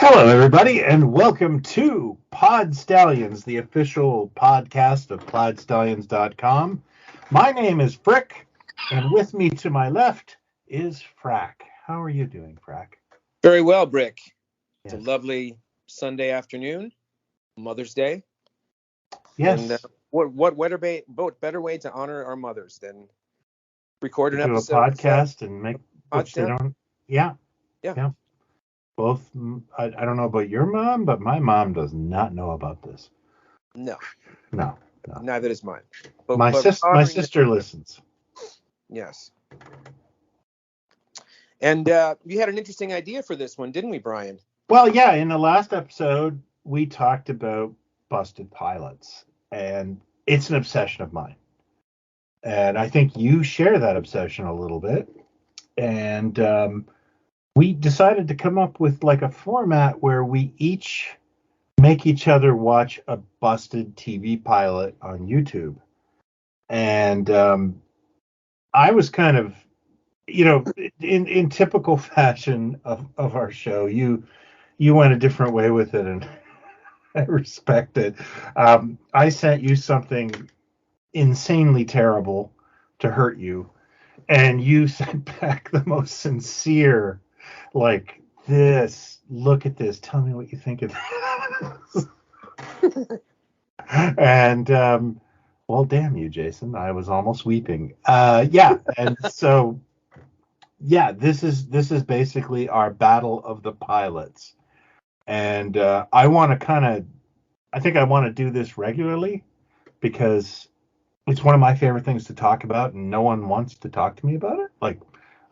Hello, everybody, and welcome to Pod Stallions, the official podcast of PodStallions.com. My name is Frick, and with me to my left is Frack. How are you doing, Frack? Very well, Brick. Yes. It's a lovely Sunday afternoon, Mother's Day. Yes. And what better way to honor our mothers than record an episode? Do a podcast and make which they don't. Yeah. Both. I don't know about your mom, but my mom does not know about this. No. Neither does mine. But my sister listens. Yes. And you had an interesting idea for this one, didn't we, Brian? Well, yeah. In the last episode, we talked about busted pilots, and it's an obsession of mine. And I think you share that obsession a little bit. And we decided to come up with like a format where we each make each other watch a busted TV pilot on YouTube. And I was kind of, in typical fashion of our show, you went a different way with it, and I respect it. I sent you something insanely terrible to hurt you, and you sent back the most sincere, like, this, look at this, tell me what you think of this. And well, damn you, Jason, I was almost weeping. And so this is basically our battle of the pilots. And I want to do this regularly because it's one of my favorite things to talk about, and no one wants to talk to me about it. Like,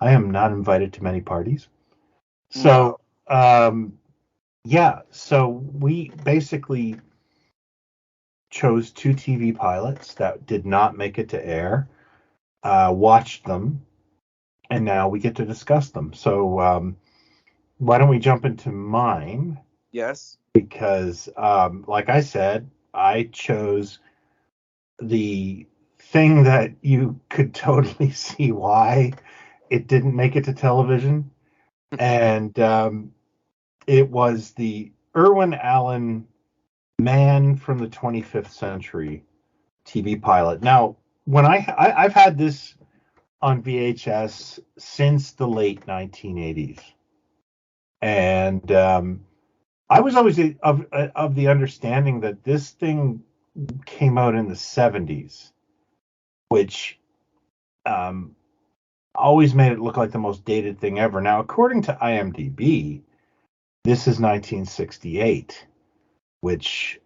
I am not invited to many parties. So, so we basically chose two TV pilots that did not make it to air, watched them, and now we get to discuss them. So, why don't we jump into mine? Yes. Because, like I said, I chose the thing that you could totally see why it didn't make it to television. And it was the Irwin Allen Man from the 25th Century TV pilot. Now, when I've had this on VHS since the late 1980s. And I was always of the understanding that this thing came out in the 70s, which always made it look like the most dated thing ever. Now, according to IMDb, this is 1968, which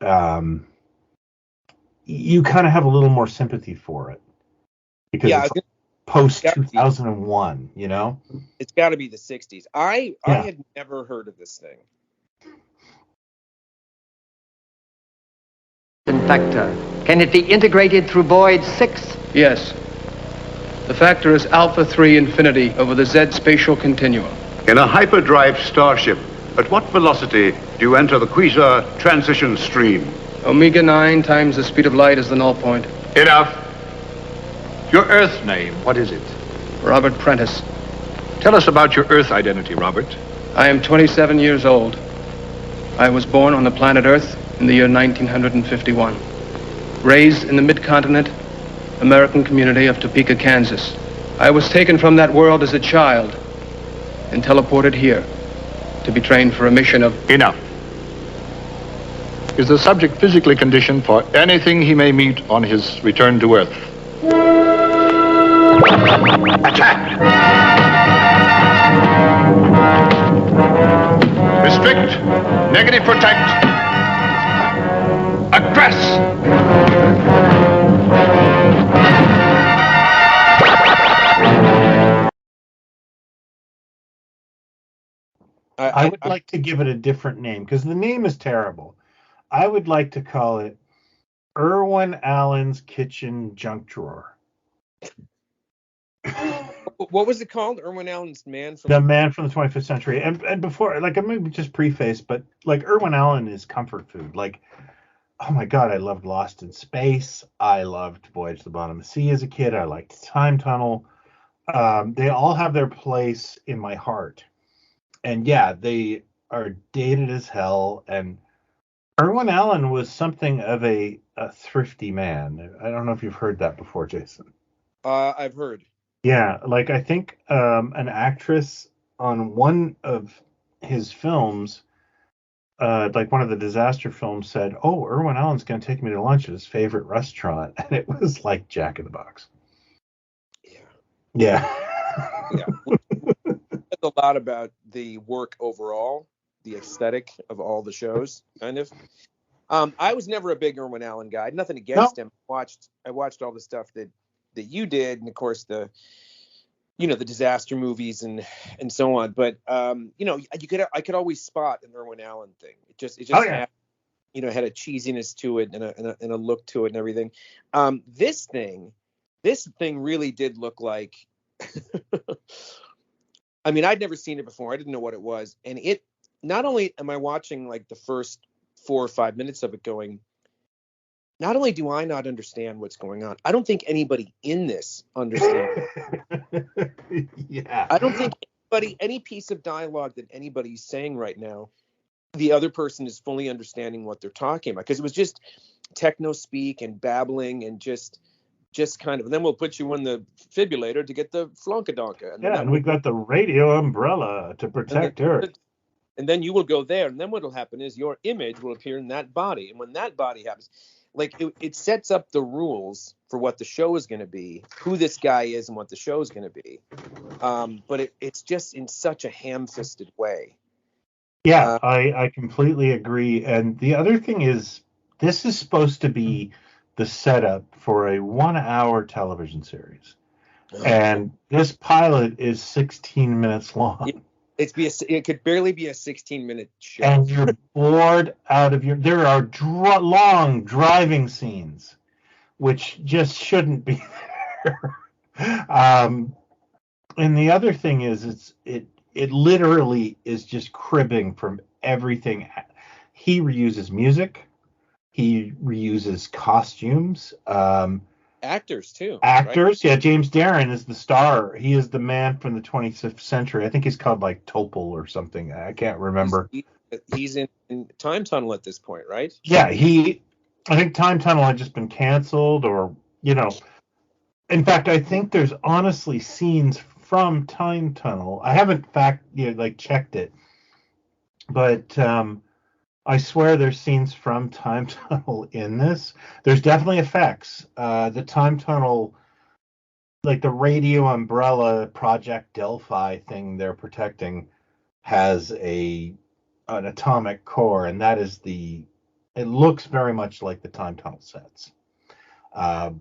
you kind of have a little more sympathy for it because it's post 2001, you know? It's got to be the 60s. I had never heard of this thing. Factor. Can it be integrated through void 6? Yes. The factor is alpha 3 infinity over the Z spatial continuum. In a hyperdrive starship, at what velocity do you enter the quasar transition stream? Omega 9 times the speed of light is the null point. Enough. Your Earth name, what is it? Robert Prentice. Tell us about your Earth identity, Robert. I am 27 years old. I was born on the planet Earth in the year 1951. Raised in the mid-continent American community of Topeka, Kansas. I was taken from that world as a child and teleported here to be trained for a mission of... Enough. Is the subject physically conditioned for anything he may meet on his return to Earth? Attack! Restrict. Negative protect. Aggress! I would like to give it a different name because the name is terrible. I would like to call it Irwin Allen's Kitchen Junk Drawer. What was it called? Irwin Allen's Man from the Man from the 25th Century. And before, like, I maybe just preface, but like Irwin Allen is comfort food. Like, oh my God, I loved Lost in Space. I loved Voyage to the Bottom of the Sea as a kid. I liked Time Tunnel. They all have their place in my heart. And yeah, they are dated as hell, and Irwin Allen was something of a thrifty man. I don't know if you've heard that before, Jason. I've heard. Yeah, like I think an actress on one of his films, like one of the disaster films, said, "Oh, Irwin Allen's going to take me to lunch at his favorite restaurant," and it was like Jack in the Box. Yeah. Yeah. A lot about the work overall, the aesthetic of all the shows, kind of. I was never a big Irwin Allen guy. Nothing against him. I watched all the stuff that you did, and of course the disaster movies and so on. But I could always spot an Irwin Allen thing. It just had, had a cheesiness to it and a look to it and everything. This thing really did look like. I mean, I'd never seen it before. I didn't know what it was. And it, not only am I watching like the first 4 or 5 minutes of it going, not only do I not understand what's going on, I don't think anybody in this understands. Yeah. I don't think any piece of dialogue that anybody's saying right now, the other person is fully understanding what they're talking about. Because it was just techno speak and babbling and just kind of, and then we'll put you in the defibrillator to get the flonkadonka. And we got the radio umbrella to protect Earth. And then you will go there, and then what will happen is your image will appear in that body. And when that body happens, like it sets up the rules for what the show is going to be, who this guy is and what the show is going to be. But it's just in such a ham-fisted way. Yeah, I completely agree. And the other thing is, this is supposed to be the setup for a 1-hour television series. And this pilot is 16 minutes long. It could barely be a 16-minute show. And you're bored out of there are long driving scenes, which just shouldn't be there. And the other thing is, it literally is just cribbing from everything. He reuses music. He reuses costumes. Actors too. Actors, right? Yeah. James Darren is the star. He is the man from the 25th century. I think he's called like Topol or something. I can't remember. He's in Time Tunnel at this point, right? Yeah, I think Time Tunnel had just been canceled, or In fact, I think there's honestly scenes from Time Tunnel. I haven't checked it, but I swear there's scenes from Time Tunnel in this. There's definitely effects. The Time Tunnel, like the radio umbrella Project Delphi thing they're protecting, has an atomic core, and that is it looks very much like the Time Tunnel sets. The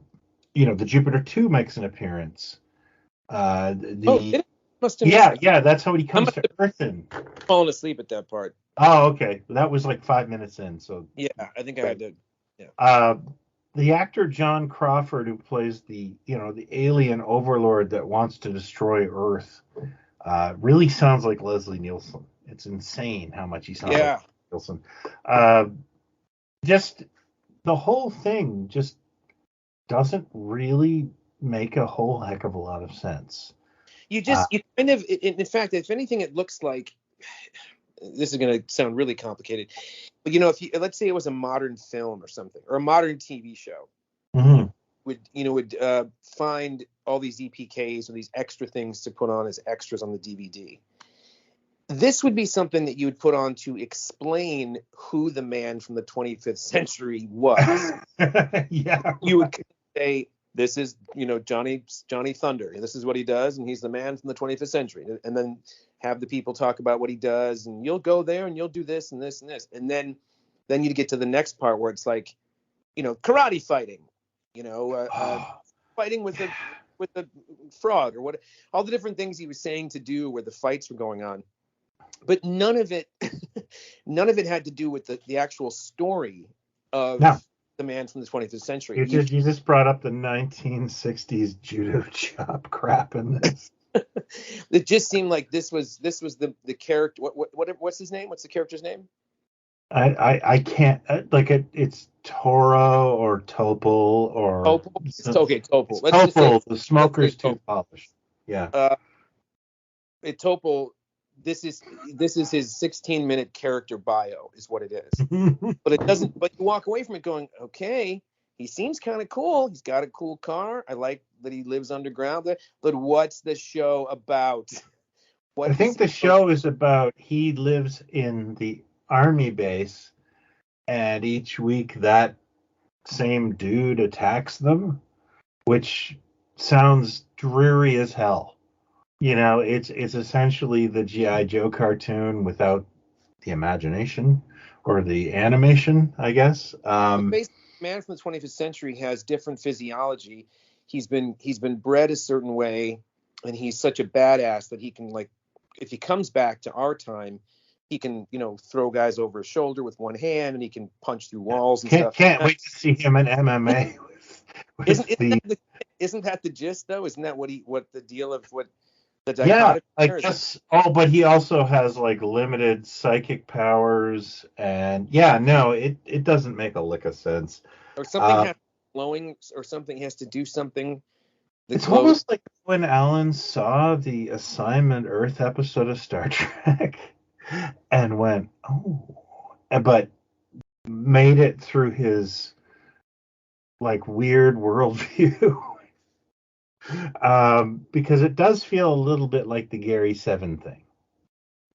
Jupiter 2 makes an appearance. It must have. Yeah, that's how he comes to Earth in. Falling asleep at that part. Oh, okay. That was like 5 minutes in. So yeah, I think I had to. Yeah. The actor John Crawford, who plays the alien overlord that wants to destroy Earth, really sounds like Leslie Nielsen. It's insane how much he sounds like Nielsen. Just the whole thing just doesn't really make a whole heck of a lot of sense. You kind of, in fact, if anything, it looks like. This is going to sound really complicated, but if let's say it was a modern film or something, or a modern TV show, mm-hmm. would find all these EPKs or these extra things to put on as extras on the DVD. This would be something that you would put on to explain who the man from the 25th century was. Yeah, you would say, this is Johnny Thunder, this is what he does, and he's the man from the 25th century, and then have the people talk about what he does, and you'll go there and you'll do this and this and this, and then you get to the next part where it's like karate fighting, fighting with the frog, or what, all the different things he was saying to do where the fights were going on, but none of it had to do with the actual story of the man from the 20th century. You just brought up the 1960s judo chop crap in this. It just seemed like this was the character. What's his name? What's the character's name? I can't it's Toro or Topol or Topol. Okay, Topol. Topol. The smoker's too polished. Yeah. Topol this is his 16-minute character bio is what it is. But it doesn't. But you walk away from it going, okay, he seems kind of cool. He's got a cool car. I like that he lives underground there. But what's the show about? I think the show is about he lives in the army base, and each week that same dude attacks them, which sounds dreary as hell. You know, it's essentially the G.I. Joe cartoon without the imagination or the animation, I guess. Basically, man from the 25th century has different physiology. He's been bred a certain way, and he's such a badass that he can, like, if he comes back to our time, he can, throw guys over his shoulder with one hand, and he can punch through walls and stuff. Can't wait to see him in MMA. Isn't that the gist though? Isn't that what the deal of what the dichotomy? Yeah, I is? guess. Oh, but he also has like limited psychic powers, and it doesn't make a lick of sense. Or something has glowing, or something has to do something. It's almost like when Alan saw the Assignment Earth episode of Star Trek and went, oh, but made it through his like weird worldview. Because it does feel a little bit like the Gary 7 thing.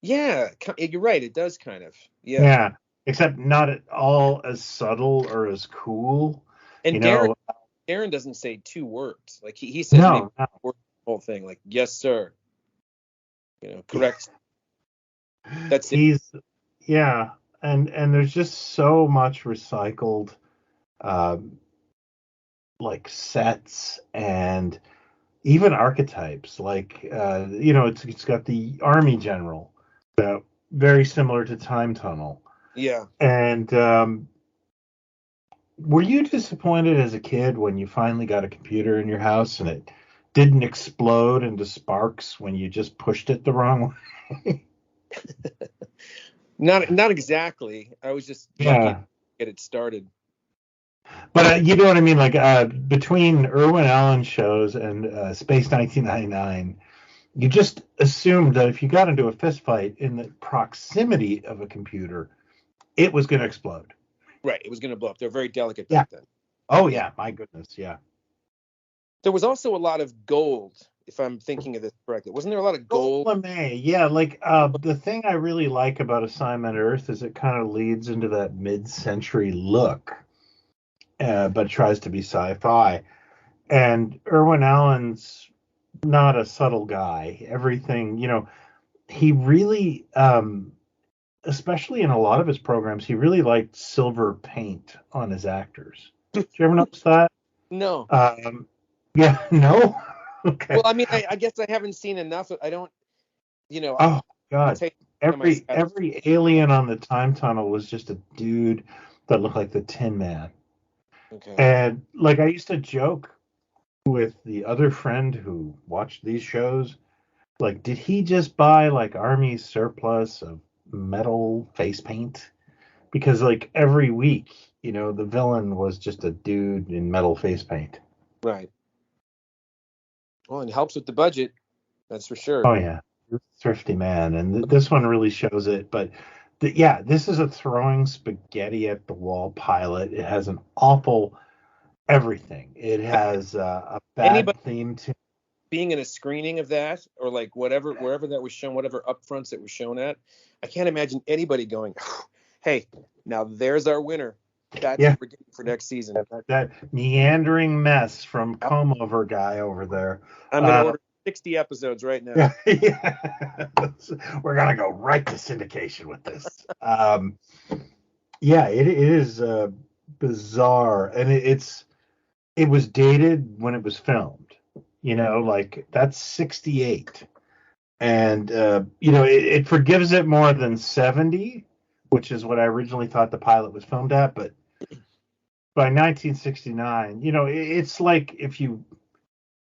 Yeah, you're right. It does kind of. Yeah. Yeah, except not at all as subtle or as cool. And Darren doesn't say 2 words. Like he says the whole thing. Like, yes, sir. Correct. That's it. And there's just so much recycled, like sets and even archetypes. Like, it's got the army general, very similar to Time Tunnel. Yeah. And were you disappointed as a kid when you finally got a computer in your house and it didn't explode into sparks when you just pushed it the wrong way? Not exactly. I was just lucky to get it started. But you know what I mean? Like between Irwin Allen shows and Space 1999, you just assumed that if you got into a fist fight in the proximity of a computer, it was going to explode. Right, it was going to blow up. They're very delicate back then. Oh yeah, my goodness, yeah. There was also a lot of gold, if I'm thinking of this correctly. Wasn't there a lot of gold? LeMay, yeah. Like the thing I really like about Assignment Earth is it kind of leads into that mid-century look, but tries to be sci-fi. And Irwin Allen's not a subtle guy. Everything, he really. Especially in a lot of his programs, he really liked silver paint on his actors. Did you ever notice that? No. Yeah, no? Okay. Well, I mean, I guess I haven't seen enough. I don't, Oh, God. Every alien on the Time Tunnel was just a dude that looked like the Tin Man. Okay. And, like, I used to joke with the other friend who watched these shows, like, did he just buy, like, Army surplus of metal face paint? Because like every week, the villain was just a dude in metal face paint. Right. Well, it helps with the budget, that's for sure. Oh yeah, thrifty man, and this one really shows it. But this is a throwing spaghetti at the wall pilot. It has an awful everything. It has a bad theme to being in a screening of that, or like wherever that was shown, whatever upfronts it was shown at. I can't imagine anybody going, hey, now there's our winner. That's what we're getting for next season. That meandering mess from Comb Over guy over there. I'm going to order 60 episodes right now. Yeah. We're going to go right to syndication with this. It is bizarre. And it was dated when it was filmed. Like that's 68. And, it forgives it more than 70, which is what I originally thought the pilot was filmed at. But by 1969, it's like if you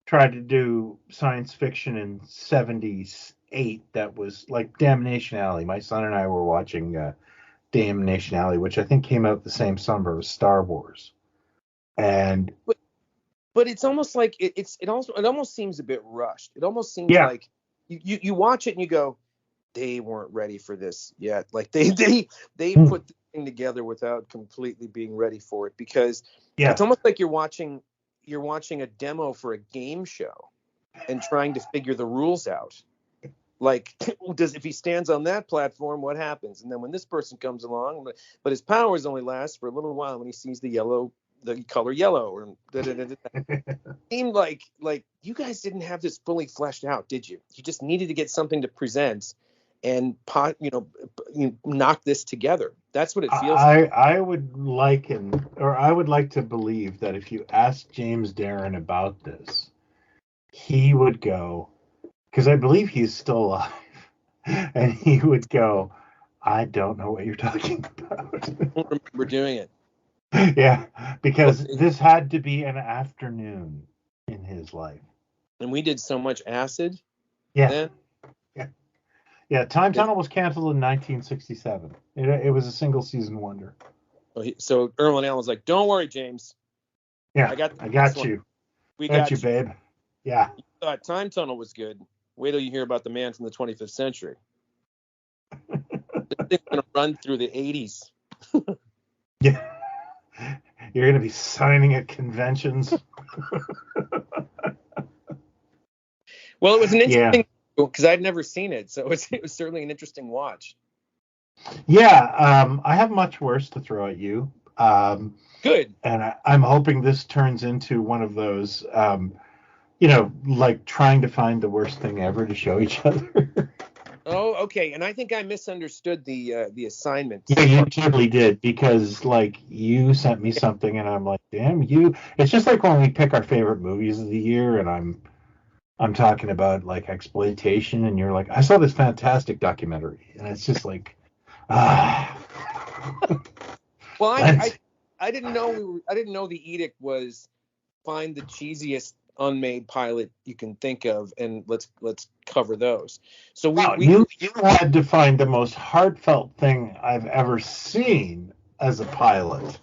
tried to do science fiction in 78, that was like Damnation Alley. My son and I were watching Damnation Alley, which I think came out the same summer as Star Wars. And but it's almost like it almost seems a bit rushed. It almost seems like you watch it and you go, they weren't ready for this yet. Like they put the thing together without completely being ready for it, because it's almost like you're watching a demo for a game show and trying to figure the rules out. Like, if he stands on that platform, what happens? And then when this person comes along, but his powers only last for a little while when he sees the color yellow, or seemed like you guys didn't have this fully fleshed out, did you? You just needed to get something to present and knock this together. That's what it feels like. I would like to believe that if you asked James Darren about this, he would go, because I believe he's still alive, and he would go, I don't know what you're talking about. I don't remember doing it. Yeah, because this had to be an afternoon in his life. And we did so much acid. Yeah. Then. Yeah, Time Tunnel was canceled in 1967. It was a single season wonder. So Irwin Allen was like, "Don't worry, James. Yeah, I got you. We got you, babe. Yeah." You thought Time Tunnel was good. Wait till you hear about the man from the 25th century. This thing's gonna run through the 80s. Yeah. You're gonna be signing at conventions. Well, it was an interesting, because I'd never seen it, so it was certainly an interesting watch. Yeah, I have much worse to throw at you. Good. And I'm hoping this turns into one of those, like trying to find the worst thing ever to show each other. Oh, okay. And I think I misunderstood the assignment. Yeah, you totally did, because like you sent me something and I'm like, damn you. It's just like when we pick our favorite movies of the year and I'm talking about like exploitation and you're like, I saw this fantastic documentary, and it's just like, Well, I didn't know the edict was find the cheesiest unmade pilot you can think of, and let's cover those. So you had to find the most heartfelt thing I've ever seen as a pilot.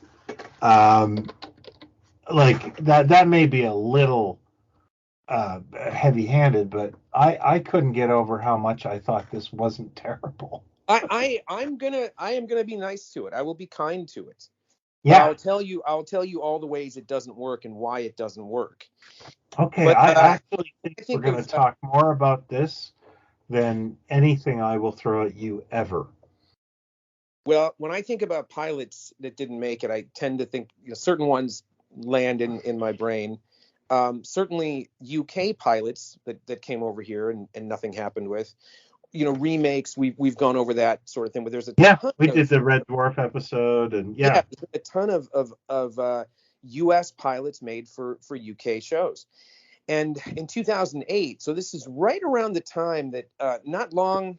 Like that may be a little heavy-handed, but I couldn't get over how much I thought this wasn't terrible. I am gonna be nice to it. I will be kind to it. Yeah. I'll tell you all the ways it doesn't work and why it doesn't work. Okay, but, I actually think we're going to talk more about this than anything I will throw at you ever. Well, when I think about pilots that didn't make it, I tend to think certain ones land in my brain. Certainly UK pilots that came over here and nothing happened with. Remakes, we've gone over that sort of thing, but there's a ton did the Red Dwarf episode, and there's a ton of US pilots made for UK shows. And in 2008, so this is right around the time that not long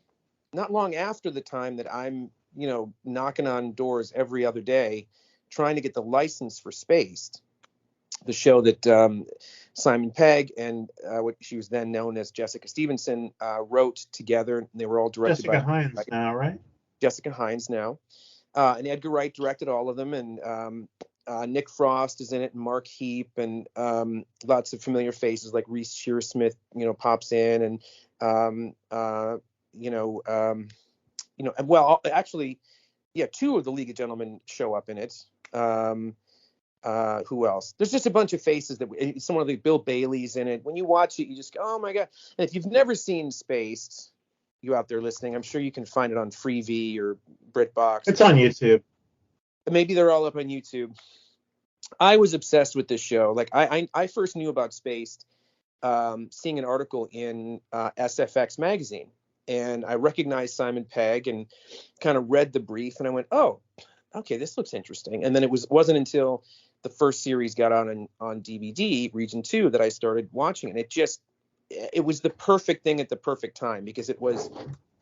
after the time that I'm knocking on doors every other day trying to get the license for Spaced, the show that Simon Pegg and what she was then known as Jessica Stevenson wrote together. They were all directed by Jessica Hines now, right? Jessica Hines now. And Edgar Wright directed all of them, and Nick Frost is in it, and Mark Heap, and lots of familiar faces like Reese Shearsmith, pops in, and well, actually, two of the League of Gentlemen show up in it. Who else? There's just a bunch of faces some of the Bill Bailey's in it. When you watch it, you just go, oh my God. And if you've never seen Spaced, you out there listening, I'm sure you can find it on Freevee or BritBox. It's on YouTube. Maybe they're all up on YouTube. I was obsessed with this show. Like I first knew about Spaced seeing an article in SFX magazine, and I recognized Simon Pegg and kind of read the brief, and I went, oh, okay, this looks interesting. And then it wasn't until the first series got on DVD, Region 2, that I started watching it. It was the perfect thing at the perfect time, because it was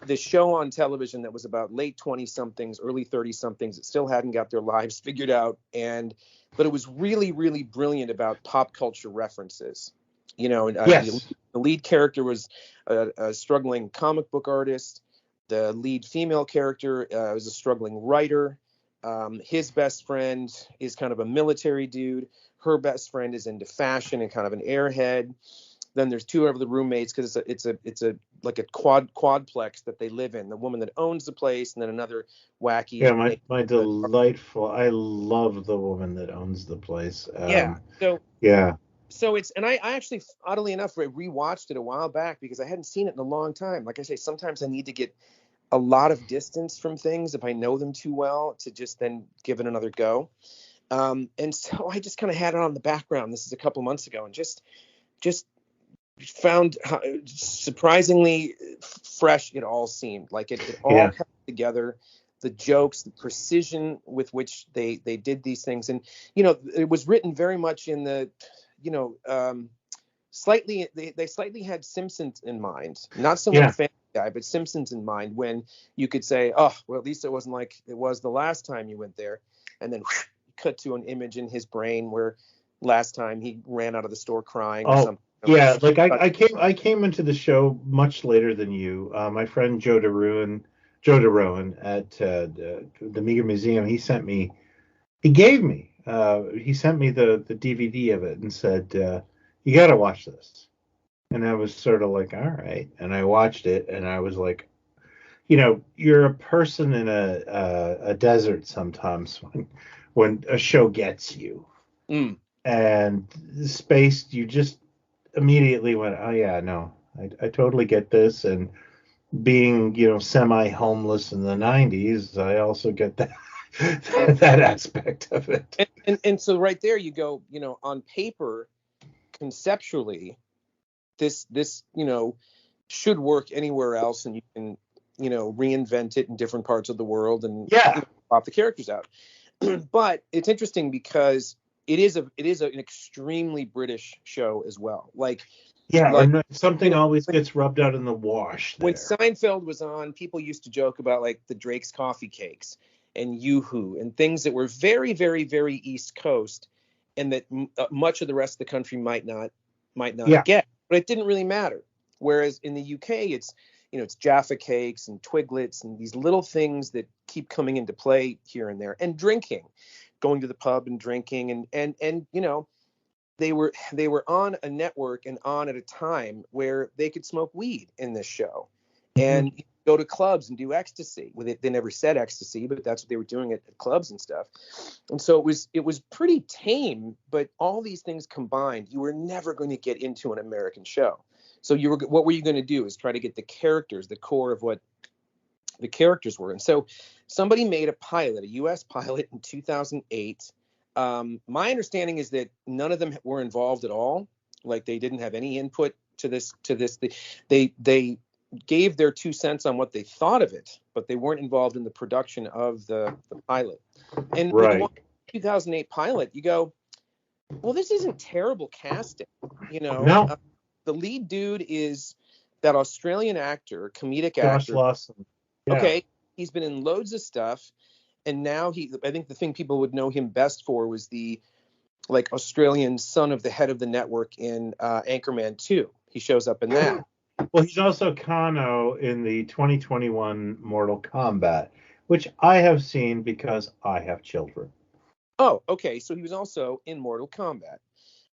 the show on television that was about late 20-somethings, early 30-somethings that still hadn't got their lives figured out. But it was really, really brilliant about pop culture references. Yes. The lead character was a struggling comic book artist. The lead female character was a struggling writer. His best friend is kind of a military dude. Her best friend is into fashion and kind of an airhead. Then there's two of the roommates, because it's a like a quadplex that they live in. The woman that owns the place, and then another wacky. Yeah, my delightful. I love the woman that owns the place. Yeah. Yeah. So and I actually, oddly enough, rewatched it a while back because I hadn't seen it in a long time. Like I say, sometimes I need to get a lot of distance from things if I know them too well to just then give it another go. And so I just kind of had it on the background. This is a couple months ago, and just found how surprisingly fresh it all seemed. Like it all comes together. The jokes, the precision with which they did these things, and it was written very much in the slightly they slightly had Simpsons in mind, not so much Family Guy, but Simpsons in mind. When you could say, oh well, at least it wasn't like it was the last time you went there, and then cut to an image in his brain where last time he ran out of the store crying or something. Yeah, like I came into the show much later than you. My friend Joe DeRowan at the Meager Museum, he sent me the DVD of it and said, you got to watch this. And I was sort of like, all right. And I watched it, and I was like, you're a person in a desert sometimes when a show gets you. And the space, you just immediately went, oh yeah, no, I totally get this. And being, semi-homeless in the 90s, I also get that that aspect of it. And so right there you go, on paper, conceptually, this should work anywhere else, and you can reinvent it in different parts of the world and pop the characters out. But it's interesting because it is an extremely British show as well. Something always gets rubbed out in the wash there. When Seinfeld was on, people used to joke about like the Drake's coffee cakes and Yoo-hoo and things that were very, very, very East Coast, and that much of the rest of the country might not get. But it didn't really matter. Whereas in the UK, it's Jaffa cakes and Twiglets and these little things that keep coming into play here and there, and drinking, going to the pub and drinking, and they were on a network and on at a time where they could smoke weed in this show and go to clubs and do ecstasy with it. They never said ecstasy, but that's what they were doing at clubs and stuff. And so it was pretty tame, but all these things combined, you were never going to get into an American show. So what were you going to do is try to get the characters, the core of what the characters were. And so somebody made a pilot, a U.S. pilot in 2008. My understanding is that none of them were involved at all. Like they didn't have any input to this. They gave their 2 cents on what they thought of it, but they weren't involved in the production of the pilot. And when you watch the 2008 pilot, you go, well, this isn't terrible casting. No. The lead dude is that Australian actor, comedic Josh actor. Lawson. Yeah. Okay, he's been in loads of stuff. And now I think the thing people would know him best for was the Australian son of the head of the network in Anchorman 2. He shows up in that. Well, he's also Kano in the 2021 Mortal Kombat, which I have seen because I have children. Oh, okay. So he was also in Mortal Kombat.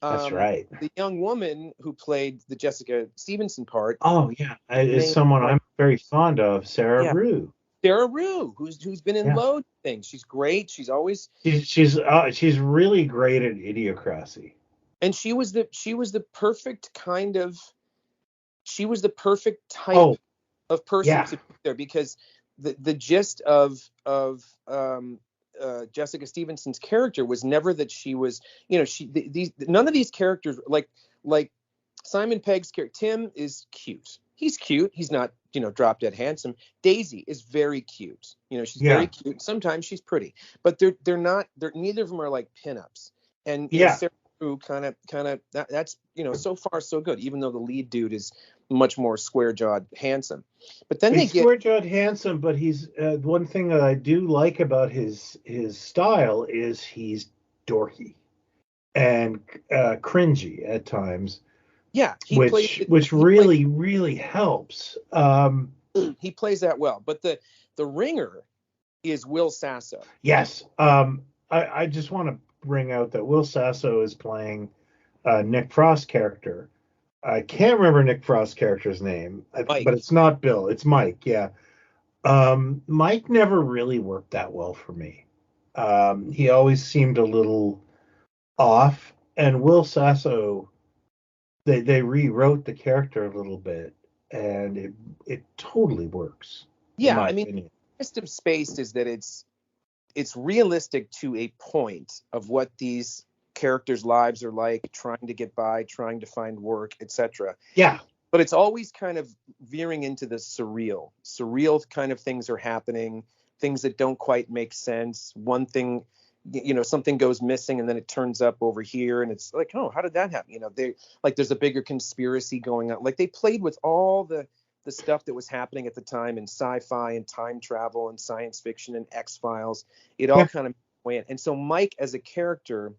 That's right. The young woman who played the Jessica Stevenson part. Oh, yeah. Is someone I'm very fond of, Sarah Rue. Sarah Rue, who's been in loads of things. She's great. She's always she's really great at Idiocracy. And she was the perfect kind of type of person to be there, because the gist of Jessica Stevenson's character was never that she was, none of these characters like Simon Pegg's character. Tim is cute. He's cute. He's not, drop dead handsome. Daisy is very cute. She's very cute. Sometimes she's pretty, but neither of them are like pinups. And Sarah Rue kind of that's so far so good, even though the lead dude is much more square-jawed handsome. But then he's square-jawed handsome, but he's one thing that I do like about his style is he's dorky and cringy at times. Yeah, which really helps. He plays that well. But the ringer is Will Sasso. Yes. I just want to bring out that Will Sasso is playing Nick Frost's character. I can't remember Nick Frost's character's name, Mike. but it's not Bill. It's Mike. Yeah. Mike never really worked that well for me. He always seemed a little off, and Will Sasso, they rewrote the character a little bit, and it totally works. Yeah, in my I mean, opinion. Rest of Spaced is that it's realistic to a point of what these characters' lives are like, trying to get by, trying to find work, etc. Yeah. But it's always kind of veering into the surreal. Surreal kind of things are happening, things that don't quite make sense. One thing, something goes missing and then it turns up over here and it's like, oh, how did that happen? There's a bigger conspiracy going on. Like they played with all the stuff that was happening at the time in sci-fi and time travel and science fiction and X-Files. It all kind of went. And so Mike as a character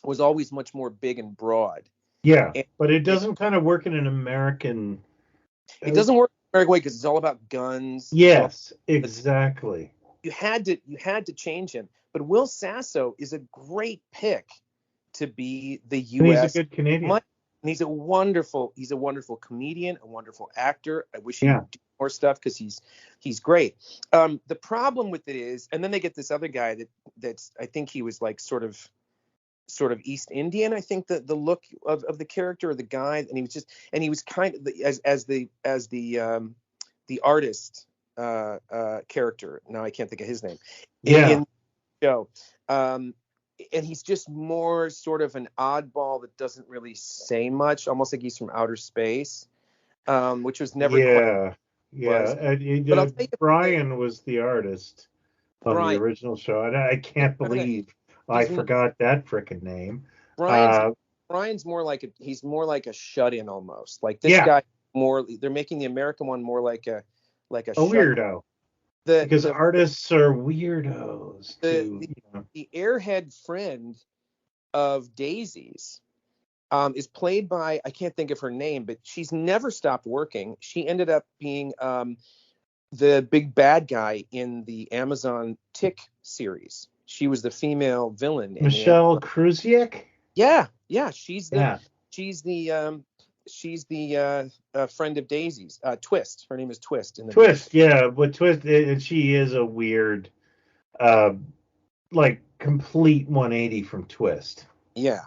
was always much more big and broad. Yeah, And but it doesn't kind of work in an American. It doesn't work in an American way because it's all about guns. Yes, exactly. You had to change him. But Will Sasso is a great pick to be the U.S. And he's a good Canadian. And he's a wonderful comedian, a wonderful actor. I wish he would do more stuff because he's great. The problem with it is, and then they get this other guy that's I think he was like sort of East Indian. I think the look of the character or the guy, and he was kind of as the artist character. Now I can't think of his name. In the show. And he's just more sort of an oddball that doesn't really say much, almost like he's from outer space, which was never quite. But I'll take Brian was the artist of the original show, and I can't believe I forgot that frickin' name. Brian's more like he's more like a shut-in almost. Like this guy more. They're making the American one more like a weirdo. Because artists are weirdos. The airhead friend of Daisy's is played by, I can't think of her name, but she's never stopped working. She ended up being the big bad guy in the Amazon Tick series. She was the female villain. Michelle Krusiek? Yeah. She's the friend of Daisy's. Twist. Her name is Twist. Twist, yeah. But Twist, and she is a weird, complete 180 from Twist. Yeah.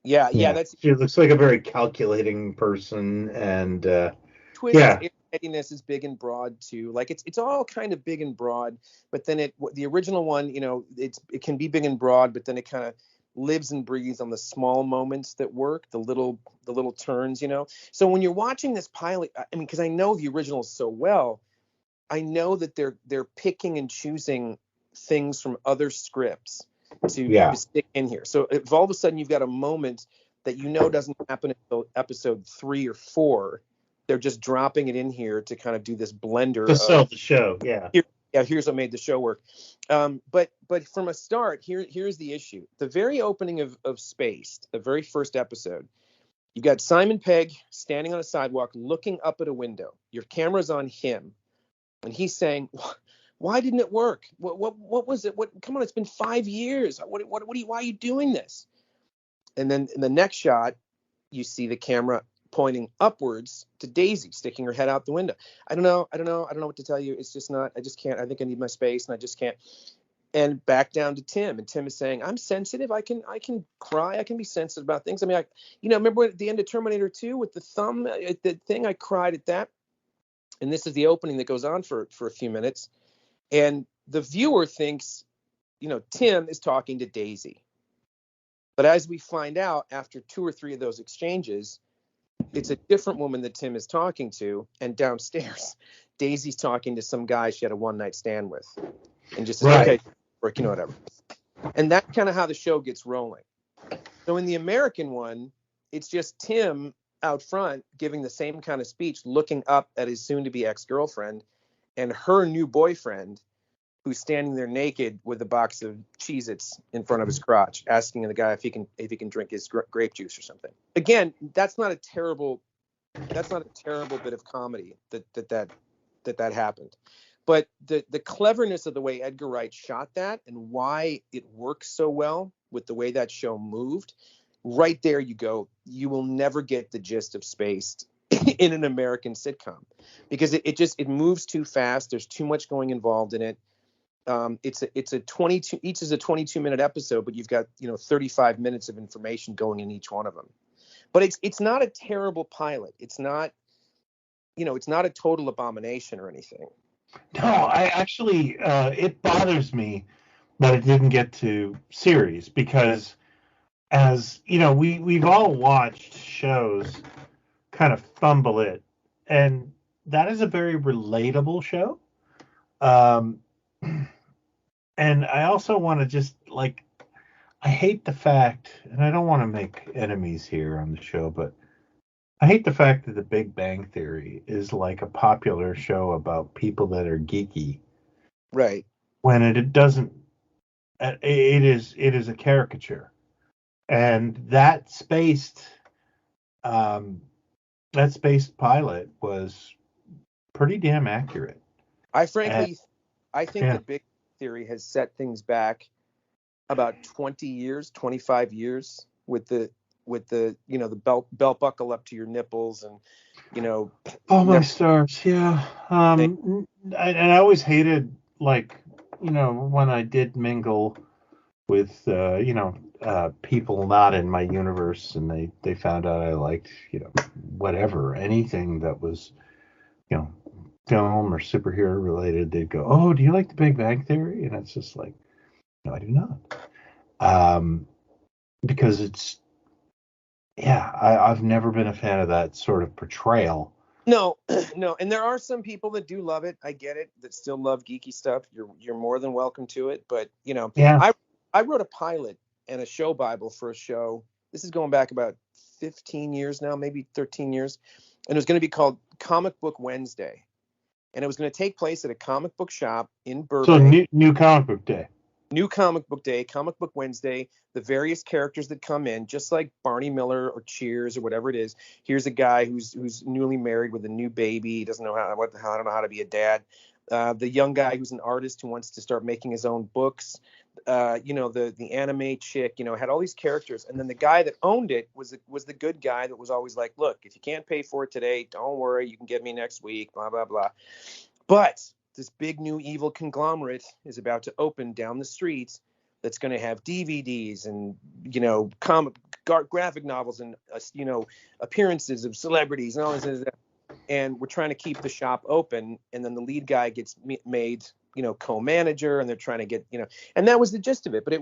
She looks like a very calculating person, and Twist's airheadiness is big and broad too. Like it's all kind of big and broad, but then the original one, it can be big and broad, but then it kind of lives and breathes on the small moments that work, the little turns, So when you're watching this pilot, I mean, because I know the original so well, I know that they're picking and choosing things from other scripts to stick in here. So if all of a sudden you've got a moment that doesn't happen until episode 3 or 4, they're just dropping it in here to kind of do this blender to sell the show. Here's what made the show work. But from a start, here's the issue. The very opening of Spaced, the very first episode, you've got Simon Pegg standing on a sidewalk looking up at a window. Your camera's on him, and he's saying, "Why didn't it work? What was it? Come on, it's been 5 years. Why are you doing this?" And then in the next shot, you see the camera pointing upwards to Daisy, sticking her head out the window. I don't know what to tell you. It's just not. I just can't. I think I need my space, and I just can't. And back down to Tim, and Tim is saying, "I'm sensitive. I can cry. I can be sensitive about things. I mean, remember at the end of Terminator 2 with the thumb, the thing, I cried at that." And this is the opening that goes on for a few minutes, and the viewer thinks, Tim is talking to Daisy, but as we find out after 2 or 3 of those exchanges, it's a different woman that Tim is talking to, and downstairs, Daisy's talking to some guy she had a one-night stand with, and just says, okay, work, whatever. And that's kind of how the show gets rolling. So in the American one, it's just Tim out front giving the same kind of speech, looking up at his soon-to-be ex-girlfriend and her new boyfriend, who's standing there naked with a box of Cheez-Its in front of his crotch, asking the guy if he can drink his grape juice or something. Again, that's not a terrible bit of comedy that happened. But the cleverness of the way Edgar Wright shot that and why it works so well with the way that show moved right there you go. You will never get the gist of Spaced in an American sitcom because it moves too fast. There's too much going involved in it. It's a 22, each is a 22-minute episode, but you've got 35 minutes of information going in each one of them. But it's not a terrible pilot. It's not it's not a total abomination or anything. No, I actually it bothers me that it didn't get to series because, as we've all watched shows kind of fumble it, and that is a very relatable show. And I also want to just I hate the fact, and I don't want to make enemies here on the show, but I hate the fact that The Big Bang Theory is like a popular show about people that are geeky. Right. When it doesn't, it is a caricature. And that spaced pilot was pretty damn accurate. I think The Big Theory has set things back about 20 years, 25 years with the belt buckle up to your nipples and oh my stars, yeah. And I always hated when I did mingle with people not in my universe, and they found out I liked anything that was film or superhero related. They'd go, "Oh, do you like The Big Bang Theory?" And it's just like, no, I do not. Because it's I've never been a fan of that sort of portrayal. No, and there are some people that do love it. I get it, that still love geeky stuff. You're more than welcome to it. But I wrote a pilot and a show Bible for a show. This is going back about 15 years now, maybe 13 years, and it was going to be called Comic Book Wednesday, and it was going to take place at a comic book shop in Burbank. So new comic book day. New Comic Book Day, Comic Book Wednesday, the various characters that come in, just like Barney Miller or Cheers or whatever it is. Here's a guy who's newly married with a new baby. He doesn't know I don't know how to be a dad. The young guy who's an artist who wants to start making his own books. The anime chick, had all these characters. And then the guy that owned it was the good guy that was always like, look, if you can't pay for it today, don't worry, you can get me next week, blah, blah, blah. But this big new evil conglomerate is about to open down the street that's going to have DVDs and, graphic novels and, appearances of celebrities and all this. And we're trying to keep the shop open. And then the lead guy gets made, co-manager, and they're trying to get, and that was the gist of it. But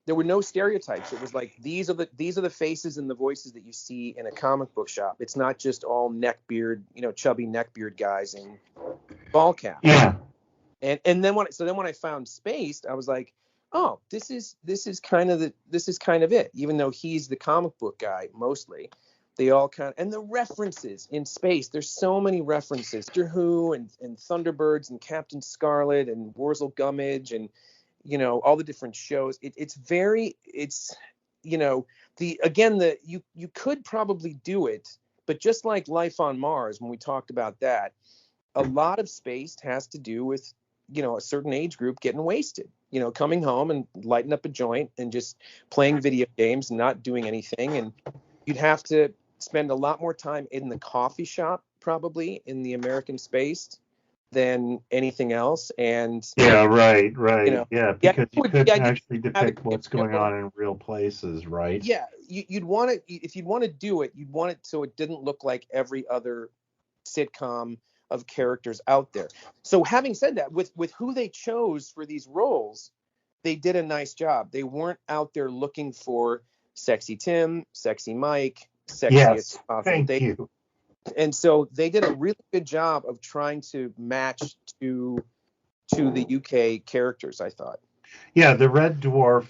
there were no stereotypes. It was like, these are the faces and the voices that you see in a comic book shop. It's not just all neckbeard, chubby neckbeard guys in ball caps. Yeah. And then when I found Spaced, I was like, oh, this is kind of it. Even though he's the comic book guy mostly, they all and the references in Spaced. There's so many references. Doctor Who and Thunderbirds and Captain Scarlet and Wurzel Gummidge and all the different shows. You could probably do it, but just like Life on Mars, when we talked about that, a lot of Spaced has to do with a certain age group getting wasted, coming home and lighting up a joint and just playing video games and not doing anything. And you'd have to spend a lot more time in the coffee shop probably in the American Spaced than anything else. And right. Because you couldn't actually depict what's going on in real places, right? Yeah, you'd want it, if you'd want to do it, you'd want it so it didn't look like every other sitcom of characters out there. So having said that, with who they chose for these roles, they did a nice job. They weren't out there looking for sexy Tim, sexy Mike, sexiest Thank you. And so they did a really good job of trying to match to the UK characters, I thought. Yeah, the Red Dwarf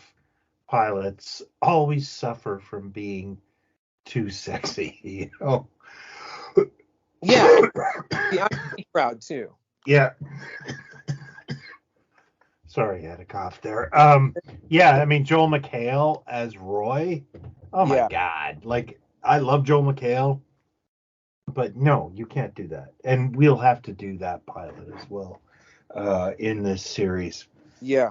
pilots always suffer from being too sexy, Yeah, the IT crowd too. Yeah. Sorry, I had a cough there. Joel McHale as Roy. Oh my God! I love Joel McHale, but no, you can't do that. And we'll have to do that pilot as well in this series. Yeah.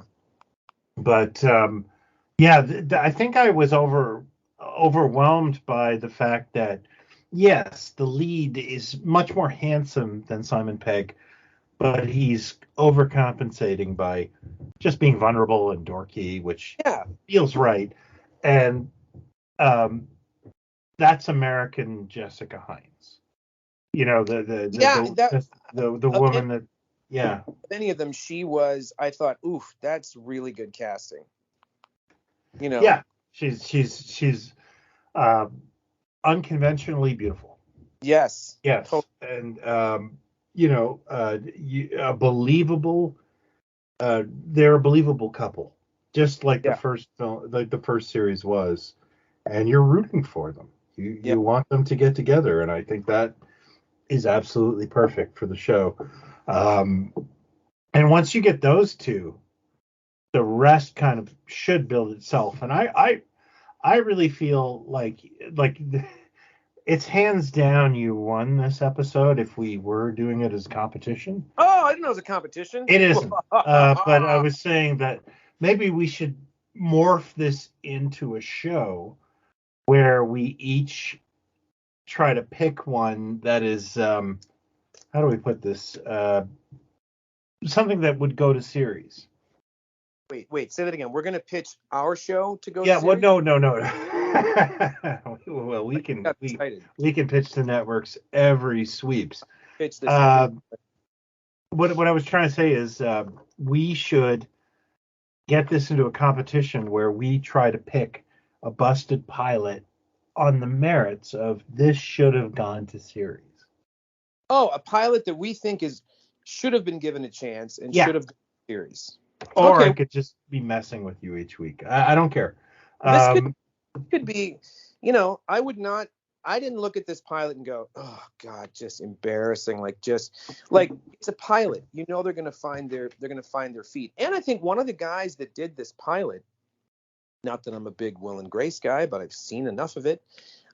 But I think I was over overwhelmed by the fact that, yes, the lead is much more handsome than Simon Pegg, but he's overcompensating by just being vulnerable and dorky, which feels right. And that's American Jessica Hines. You know, the woman that, yeah. Any of them, she was, I thought, oof, that's really good casting. You know. Yeah, she's unconventionally beautiful. Yes. Yes. Totally. And a believable. They're a believable couple, just like the first film, like the first series was, and you're rooting for them. You want them to get together, and I think that is absolutely perfect for the show. And once you get those two, the rest kind of should build itself. And I really feel like it's hands down you won this episode if we were doing it as a competition. Oh, I didn't know it was a competition. It isn't. But I was saying that maybe we should morph this into a show where we each try to pick one that is, how do we put this? Something that would go to series. Wait, say that again. We're going to pitch our show to go to series? Yeah, well, no. Well, we can pitch the networks every sweeps. Pitch this. What I was trying to say is we should get this into a competition where we try to pick a busted pilot on the merits of this should have gone to series. Oh, a pilot that we think should have been given a chance and should have gone to series. Or I could just be messing with you each week. I don't care. This could be, I didn't look at this pilot and go, oh God, just embarrassing. It's a pilot. They're going to find their feet. And I think one of the guys that did this pilot, not that I'm a big Will and Grace guy, but I've seen enough of it.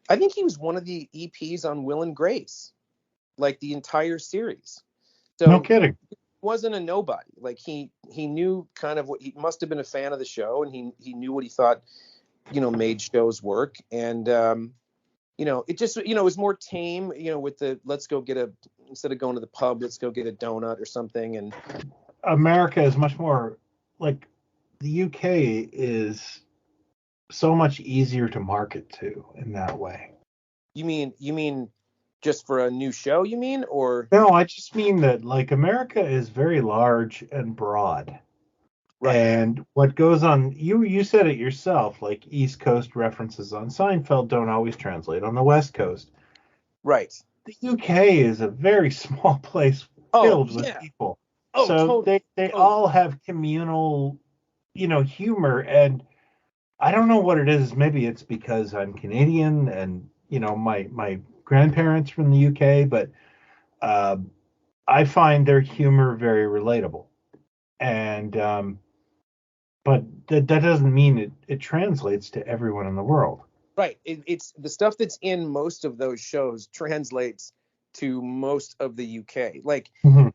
I think he was one of the EPs on Will and Grace, like the entire series. So no kidding. He wasn't a nobody. He knew kind of what he must have been a fan of the show, and he knew what he thought, made shows work. And it just, it was more tame, with the let's go get instead of going to the pub, let's go get a donut or something. And America is much more like the UK is so much easier to market to in that way. You mean just for a new show, you mean? Or no, I just mean that America is very large and broad. Right. And what goes on, you said it yourself, East Coast references on Seinfeld don't always translate on the West Coast. Right. The UK is a very small place filled with people. Oh, so totally. they all have communal, humor. And I don't know what it is. Maybe it's because I'm Canadian and, my grandparents from the UK, but I find their humor very relatable. And but that doesn't mean it translates to everyone in the world. Right. It's the stuff that's in most of those shows translates to most of the UK. From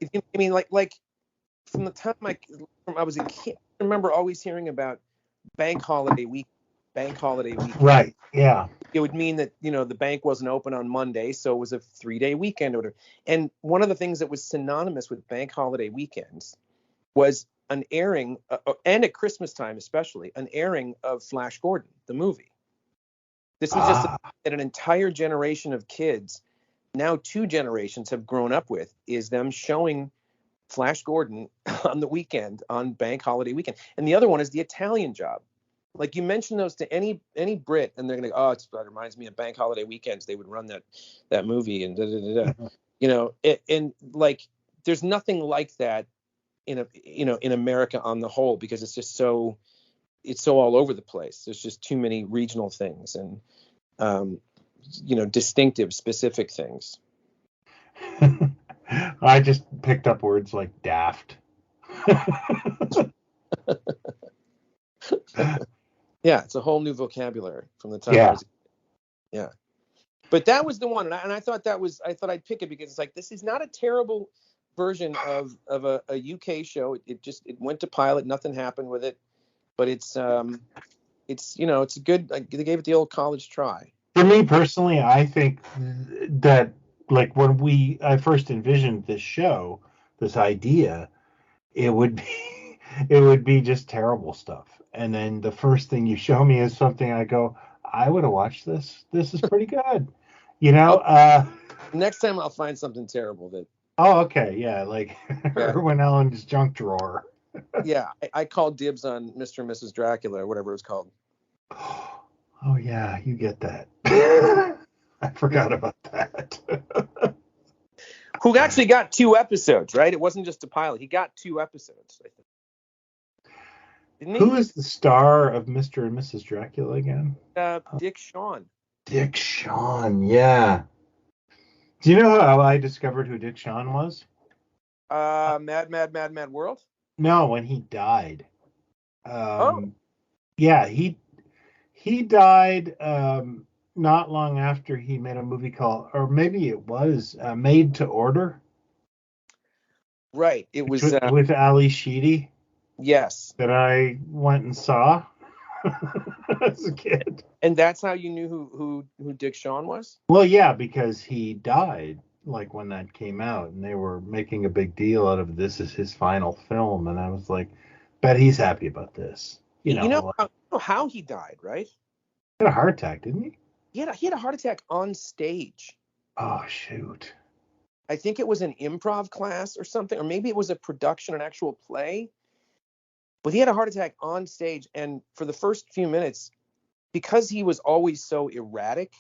the time I was a kid, I remember always hearing about bank holiday week. Right. Yeah. It would mean that, the bank wasn't open on Monday, so it was a 3-day weekend or whatever. And one of the things that was synonymous with bank holiday weekends was an airing, and at Christmas time especially, an airing of Flash Gordon, the movie. This was just that an entire generation of kids, now 2 generations have grown up with, is them showing Flash Gordon on the weekend, on bank holiday weekend. And the other one is The Italian Job. You mention those to any Brit, and they're gonna go, oh, that reminds me of bank holiday weekends. They would run that movie and there's nothing like that in America on the whole, because it's just so all over the place. There's just too many regional things and distinctive, specific things. I just picked up words like daft. Yeah, it's a whole new vocabulary from the time I was. Yeah. But that was the one, and I thought I'd pick it because it's this is not a terrible version of a UK show. It went to pilot, nothing happened with it, but it's it's it's a good. Like, they gave it the old college try. For me personally, I think that like when I first envisioned this show, this idea, it would be it would be just terrible stuff. And then the first thing you show me is something I go, I would have watched this. This is pretty good. Next time I'll find something terrible that. Oh, okay, yeah, like Irwin Allen's junk drawer. Yeah, I called dibs on Mr. and Mrs. Dracula or whatever it was called. Oh yeah, you get that. I forgot about that. Who actually got 2 episodes, right? It wasn't just a pilot. He got 2 episodes, I think. Didn't he? Who is the star of Mr. and Mrs. Dracula again? Dick Shawn. Dick Shawn, yeah. Do you know how I discovered who Dick Shawn was? Mad World? No, when he died. Yeah, he died not long after he made a movie called, or maybe it was Made to Order. Right. It was with Ali Sheedy. Yes. That I went and saw as a kid. And that's how you knew who Dick Shawn was? Well, yeah, because he died like when that came out, and they were making a big deal out of this as his final film, and I was like, bet he's happy about this. You know how he died, right? He had a heart attack, didn't he? He had a heart attack on stage. Oh, shoot. I think it was an improv class or something, or maybe it was a production, an actual play. But he had a heart attack on stage, and for the first few minutes, because he was always so erratic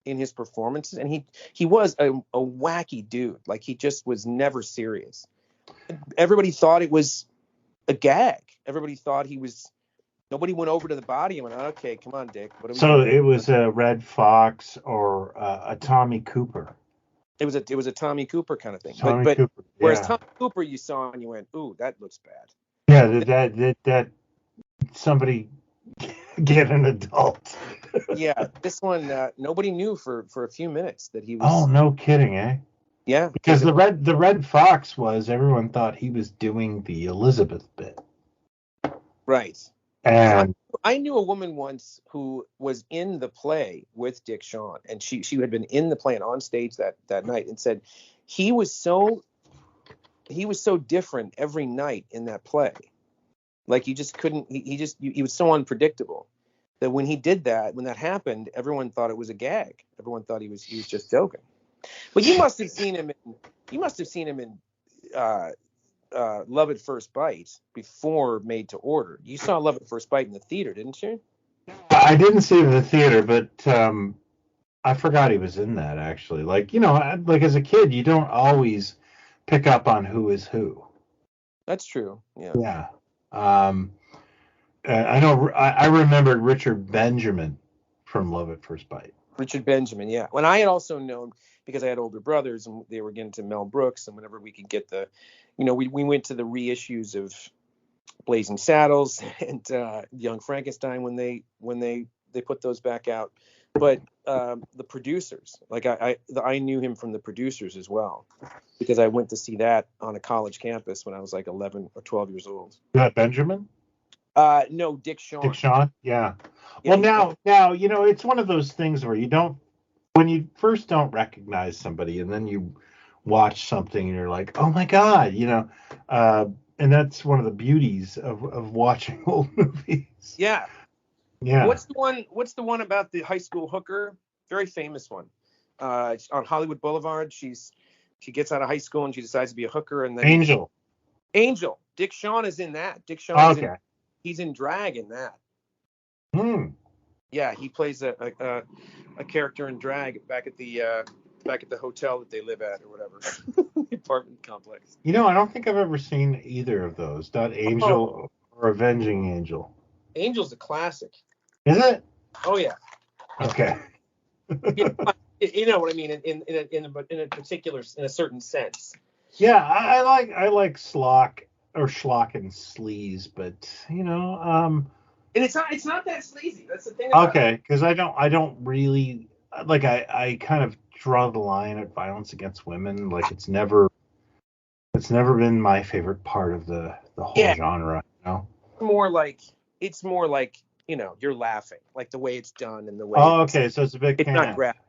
in his performances, and he was a wacky dude. Like, he just was never serious. Everybody thought it was a gag. Everybody thought nobody went over to the body and went, okay, come on, Dick. So it was a Red Fox or a Tommy Cooper. It was a Tommy Cooper kind of thing. Tommy Cooper, yeah. Whereas Tommy Cooper you saw and you went, ooh, that looks bad. Yeah, that somebody get an adult. Yeah, this one nobody knew for a few minutes that he was. Oh, no kidding, eh? Yeah, because the Red Fox was, everyone thought he was doing the Elizabeth bit. Right. And I knew a woman once who was in the play with Dick Shawn, and she had been in the play and on stage that night, and said he was so different every night in that play. Like, you just couldn't, he was so unpredictable that when he did that, when that happened, everyone thought it was a gag. Everyone thought he was just joking. But you must have seen him in Love at First Bite before Made to Order. You saw Love at First Bite in the theater, didn't you? I didn't see it in the theater, but I forgot he was in that, actually. Like, like as a kid, you don't always pick up on who is who. That's true. Yeah. Yeah. I know. I remembered Richard Benjamin from Love at First Bite. Richard Benjamin, yeah. When I had also known, because I had older brothers and they were getting to Mel Brooks, and whenever we could get we went to the reissues of Blazing Saddles and Young Frankenstein when they put those back out. But the producers, like I knew him from the producers as well, because I went to see that on a college campus when I was like 11 or 12 years old. Benjamin? No, Dick Shawn. Dick Shawn, yeah. Well, now, it's one of those things where when you first don't recognize somebody, and then you watch something and you're like, oh my God, and that's one of the beauties of watching old movies. Yeah. Yeah. What's the one about the high school hooker? Very famous one. It's on Hollywood Boulevard. She gets out of high school and she decides to be a hooker, and then Angel. Dick Shawn is in that. Dick Shawn he's in drag in that. Yeah, he plays a character in drag back at the hotel that they live at or whatever. The apartment complex. I don't think I've ever seen either of those. Not Angel or Avenging Angel. Angel's a classic. Is it? Oh yeah. Okay. You know what I mean in a particular, in a certain sense. Yeah, I like Schlock or Schlock and Sleaze, but and it's not that sleazy. That's the thing. Okay, because I don't really like. I kind of draw the line at violence against women. Like, it's never been my favorite part of the whole genre. It's more like you're laughing, like the way it's done and the way. Oh, okay. So it's a bit. It's not graphic.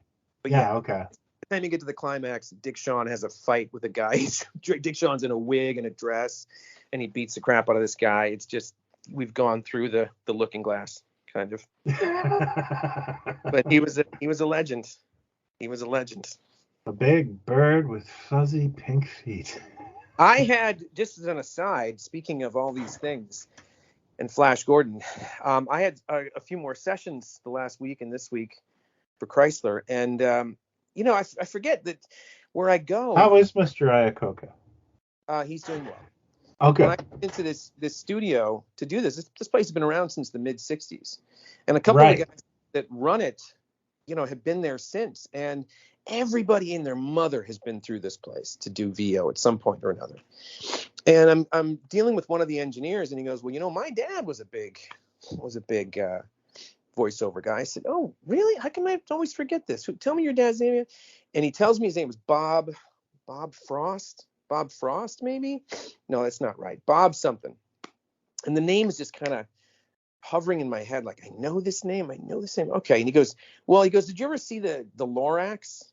But yeah. Okay. By the time you get to the climax, Dick Shawn has a fight with a guy. Dick Shawn's in a wig and a dress, and he beats the crap out of this guy. It's just, we've gone through the looking glass, kind of. But he was a legend. He was a legend. A big bird with fuzzy pink feet. I had, just as an aside, speaking of all these things, and Flash Gordon, I had a few more sessions the last week and this week for Chrysler, and I forget that where I go. How is Mr. Iacocca? He's doing well. Okay. When I went into this studio to do this place has been around since the mid '60s, and a couple Right. of guys that run it, have been there since, and everybody and their mother has been through this place to do VO at some point or another. And I'm dealing with one of the engineers, and he goes, "Well, my dad was a big voiceover guy." I said, "Oh, really? How come I always forget this? Tell me your dad's name." And he tells me his name was Bob Frost. Bob Frost, maybe? No, that's not right. Bob something. And the name is just kind of hovering in my head, like, I know this name. Okay. And he goes, "Did you ever see the Lorax,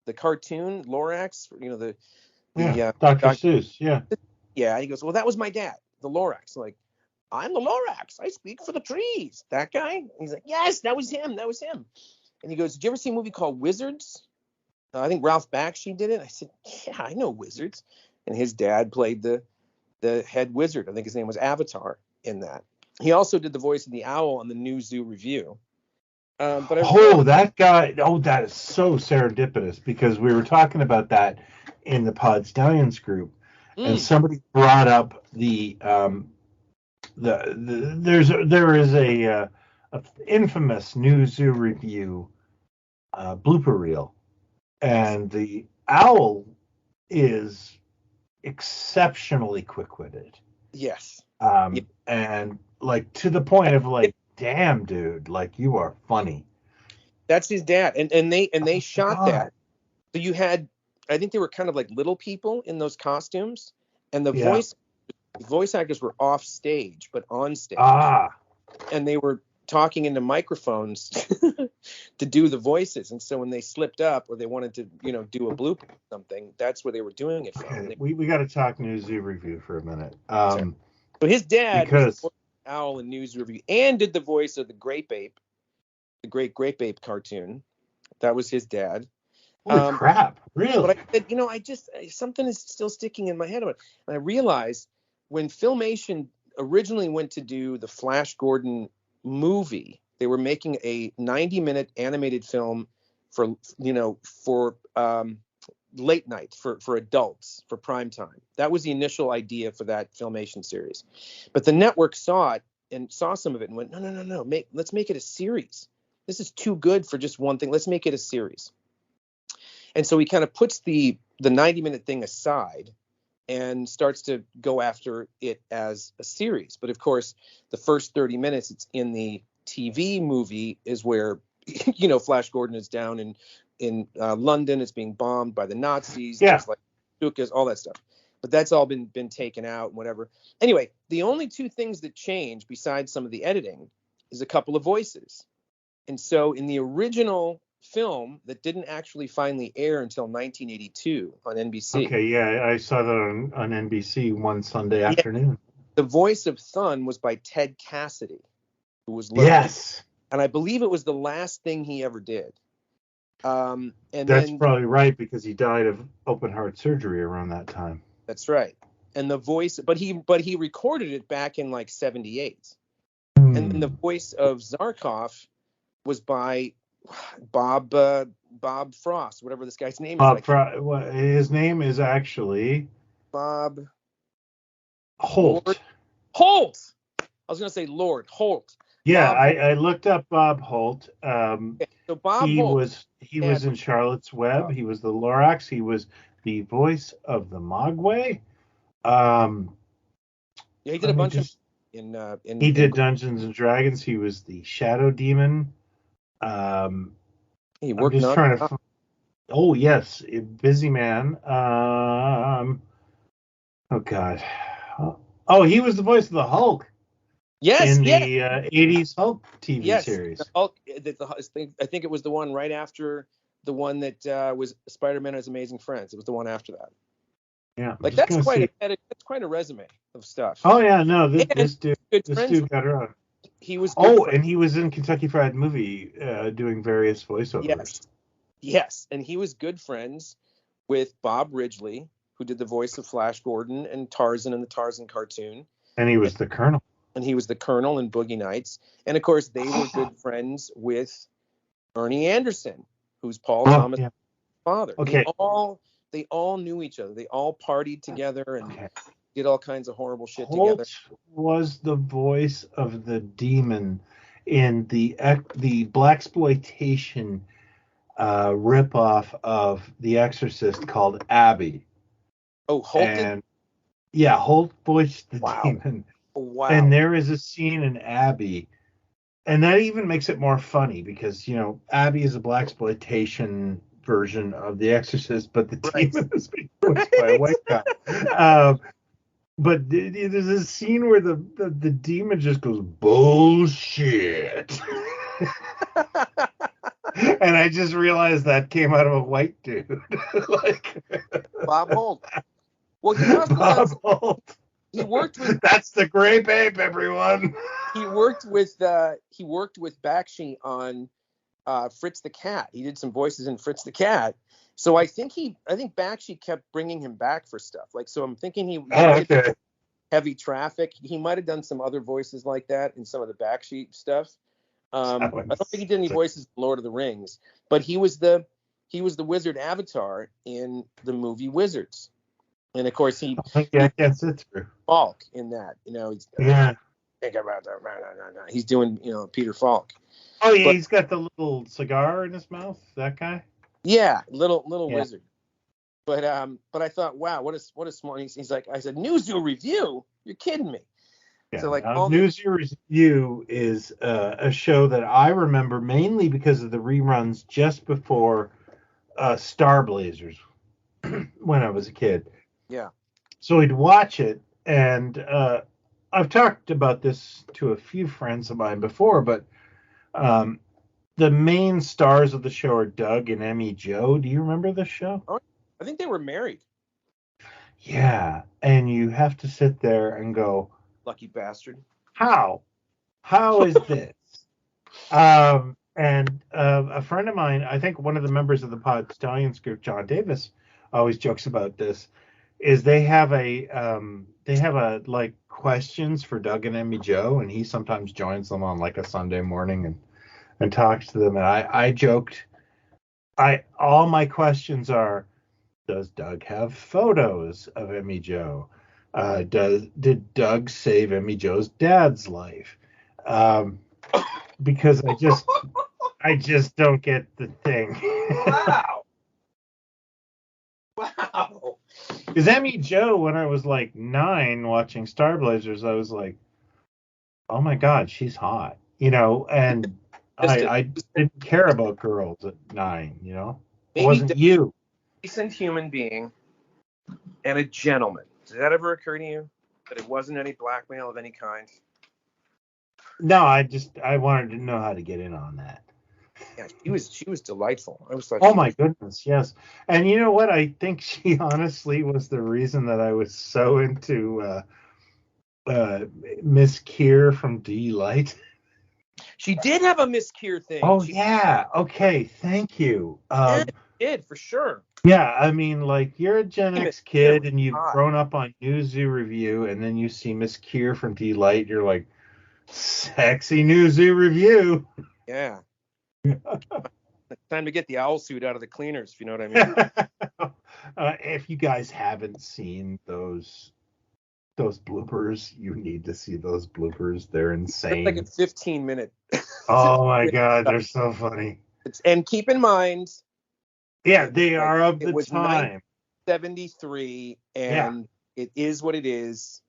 the cartoon Lorax? Dr. Seuss. Yeah. Yeah." He goes, "Well, that was my dad, the Lorax." I'm like, "I'm the Lorax. I speak for the trees." That guy? And he's like, "Yes, that was him. And he goes, "Did you ever see a movie called Wizards? I think Ralph Bakshi did it." I said, "Yeah, I know Wizards." And his dad played the head wizard. I think his name was Avatar in that. He also did the voice of the owl on the new Zoo Revue. That guy. Oh, that is so serendipitous, because we were talking about that in the Pod Stallions group, and somebody brought up there is a infamous new Zoo Revue blooper reel, and the owl is exceptionally quick-witted. Yes. And like to the point of like, damn, dude, like you are funny. That's his dad, and they shot that. So you had, I think they were kind of like little people in those costumes, and the voice actors were off stage but on stage. And they were talking into microphones to do the voices, and so when they slipped up or they wanted to do a blooper or something, that's where they were doing it from. Okay, we got to talk New Zoo Revue for a minute. So his dad was the owl in News Review and did the voice of the Grape Ape, the great Grape Ape cartoon. That was his dad. Holy crap, really? But I said, something is still sticking in my head about it. And I realized when Filmation originally went to do the Flash Gordon movie, they were making a 90-minute animated film for late night, for adults, for prime time. That was the initial idea for that Filmation series. But the network saw it and saw some of it and went, no, let's make it a series. This is too good for just one thing. Let's make it a series. And so he kind of puts the 90-minute thing aside and starts to go after it as a series. But of course, the first 30 minutes it's in the TV movie is where, Flash Gordon is down in London. It's being bombed by the Nazis. Yeah. There's like Stukas, all that stuff. But that's all been taken out and whatever. Anyway, the only two things that change besides some of the editing is a couple of voices. And so in the original film that didn't actually finally air until 1982 on NBC. Okay, yeah, I saw that on NBC one Sunday afternoon. The voice of Thun was by Ted Cassidy, who was Loki. Yes. And I believe it was the last thing he ever did. And that's probably right, because he died of open heart surgery around that time. That's right. And the voice, but he recorded it back in like 78. And then the voice of Zarkov was by Bob Frost, whatever this guy's name is. His name is actually Bob Holt. Lord Holt. I was going to say Lord Holt. Yeah, I looked up Bob Holt. So Bob Holt, he was in Charlotte's Web. He was the Lorax. He was the voice of the Mogwai. He did a bunch of he did Dungeons and Dragons. He was the Shadow Demon. He worked I'm just trying to. Oh yes, a busy man. Oh God. Oh, he was the voice of the Hulk. Yes, in yes, the 80s Hulk TV yes. series. The Hulk, I think it was the one right after the one that was Spider-Man and His Amazing Friends. It was the one after that. Yeah, I'm Like just gonna see. that's quite a resume of stuff. Oh yeah, no, this, And this dude, good this friends. dude got around. He was good Oh, friends. and he was in Kentucky Fried Movie doing various voiceovers. Yes, and he was good friends with Bob Ridgely, who did the voice of Flash Gordon and Tarzan in the Tarzan cartoon. And he was the Colonel. And he was the Colonel in Boogie Nights. And of course, they were good friends with Ernie Anderson, who's Paul Thomas' father. Okay. They all knew each other. They all partied together and did all kinds of horrible shit Holt together. was the voice of the demon in the blaxploitation ripoff of The Exorcist called Abbey. Oh, Holt. Holt voiced the demon. Wow. And there is a scene in Abbey, and that even makes it more funny because, Abbey is a blaxploitation version of The Exorcist, but the demon is being voiced by a white guy. But there's a scene where the demon just goes, bullshit. And I just realized that came out of a white dude. Bob Holt. Well, he also Bob Holt. He worked with. That's the Grape Ape, everyone. He worked with Bakshi on Fritz the Cat. He did some voices in Fritz the Cat. So I think Bakshi kept bringing him back for stuff. So I'm thinking he did Heavy Traffic. He might have done some other voices like that in some of the Bakshi stuff. I don't think he did any voices in Lord of the Rings, but he was the wizard Avatar in the movie Wizards. And of course he can't sit through Falk in that. He's he's doing Peter Falk. Oh yeah, he's got the little cigar in his mouth. That guy. Yeah, little wizard. But I thought, wow, what a smart. He's like, I said, New Zoo Revue? You're kidding me. Yeah, So New Zoo Revue is a show that I remember mainly because of the reruns just before Star Blazers when I was a kid. Yeah. So we'd watch it, and I've talked about this to a few friends of mine before, but the main stars of the show are Doug and Emmy Jo. Do you remember this show? Oh, I think they were married. Yeah, and you have to sit there and go, lucky bastard. How is this? And a friend of mine, I think one of the members of the Pod Stallions group, John Davis, always jokes about this. Is they have like questions for Doug and Emmy Jo, and he sometimes joins them on like a Sunday morning and talks to them. And I joked, all my questions are, does Doug have photos of Emmy Jo? Did Doug save Emmy Jo's dad's life? Because I just don't get the thing. Wow. Because Emmy Jo, when I was like 9 watching Star Blazers, I was like, oh my God, she's hot. And I didn't care about girls at 9, It wasn't you. Decent human being and a gentleman. Did that ever occur to you? That it wasn't any blackmail of any kind? No, I wanted to know how to get in on that. Yeah, she was delightful. I was like, oh my goodness, yes. And you know what? I think she honestly was the reason that I was so into Miss Keir from D-Light. She did have a Miss Keir thing. Oh yeah. Okay. Thank you. Yeah, she did for sure. Yeah, I mean, like you're a Gen X kid and you've grown up on New Zoo Revue, and then you see Miss Keir from D-Light, you're like, sexy New Zoo Revue. Yeah. Time to get the owl suit out of the cleaners, if you know what I mean. If you guys haven't seen those bloopers, you need to see those bloopers. They're insane. It's like a 15-minute. Oh my God, they're so funny. And keep in mind. Yeah, they are of the time. 73, and it is what it is.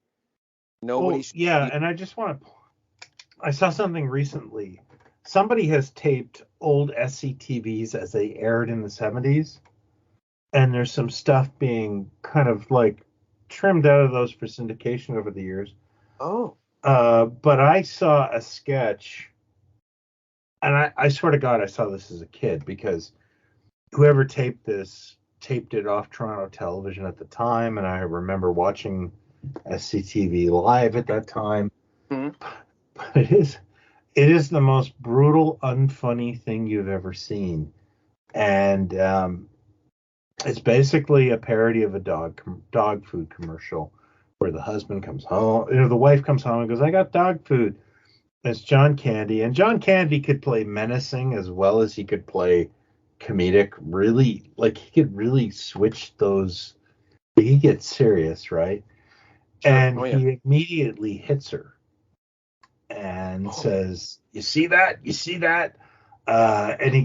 Nobody. And I just want to. I saw something recently. Somebody has taped old SCTVs as they aired in the 70s, and there's some stuff being kind of like trimmed out of those for syndication over the years. Oh. But I saw a sketch, and I swear to God, I saw this as a kid because whoever taped this taped it off Toronto television at the time, and I remember watching SCTV live at that time. Mhm. But it is the most brutal, unfunny thing you've ever seen, and it's basically a parody of a dog food commercial where the husband comes home, the wife comes home and goes, "I got dog food." It's John Candy, and John Candy could play menacing as well as he could play comedic. Really, like he could really switch those. He gets serious, right? Sure. And Oh yeah. he immediately hits her and says, "You see that? You see that?" And he